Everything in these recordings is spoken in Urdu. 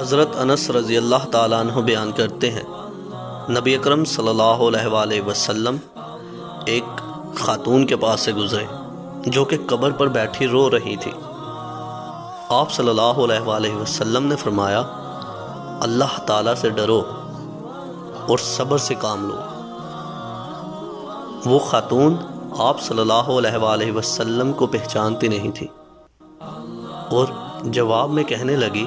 حضرت انس رضی اللہ تعالیٰ عنہ بیان کرتے ہیں، نبی اکرم صلی اللہ علیہ وآلہ وسلم ایک خاتون کے پاس سے گزرے جو کہ قبر پر بیٹھی رو رہی تھی۔ آپ صلی اللہ علیہ وآلہ وسلم نے فرمایا، اللہ تعالیٰ سے ڈرو اور صبر سے کام لو۔ وہ خاتون آپ صلی اللہ علیہ وآلہ وسلم کو پہچانتی نہیں تھی اور جواب میں کہنے لگی،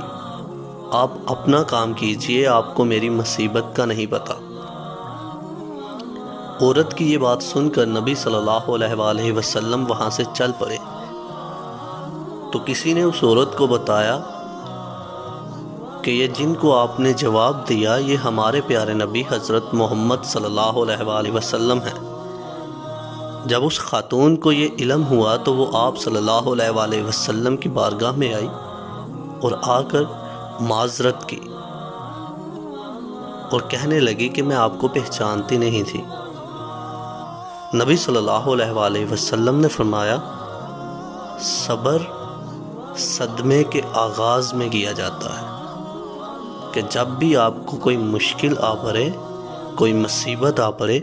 آپ اپنا کام کیجئے، آپ کو میری مصیبت کا نہیں پتہ۔ عورت کی یہ بات سن کر نبی صلی اللہ علیہ وآلہ وسلم وہاں سے چل پڑے تو کسی نے اس عورت کو بتایا کہ یہ جن کو آپ نے جواب دیا یہ ہمارے پیارے نبی حضرت محمد صلی اللہ علیہ وآلہ وسلم ہیں۔ جب اس خاتون کو یہ علم ہوا تو وہ آپ صلی اللہ علیہ وآلہ وسلم کی بارگاہ میں آئی اور آ کر معذرت کی اور کہنے لگی کہ میں آپ کو پہچانتی نہیں تھی۔ نبی صلی اللہ علیہ وآلہ وسلم نے فرمایا، صبر صدمے کے آغاز میں کیا جاتا ہے کہ جب بھی آپ کو کوئی مشکل آ پڑے، کوئی مصیبت آ پڑے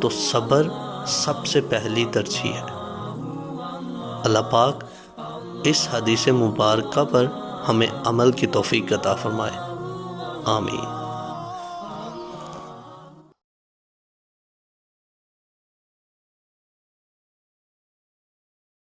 تو صبر سب سے پہلی ترجیح ہے۔ اللہ پاک اس حدیث مبارکہ پر ہمیں عمل کی توفیق عطا فرمائے، آمین۔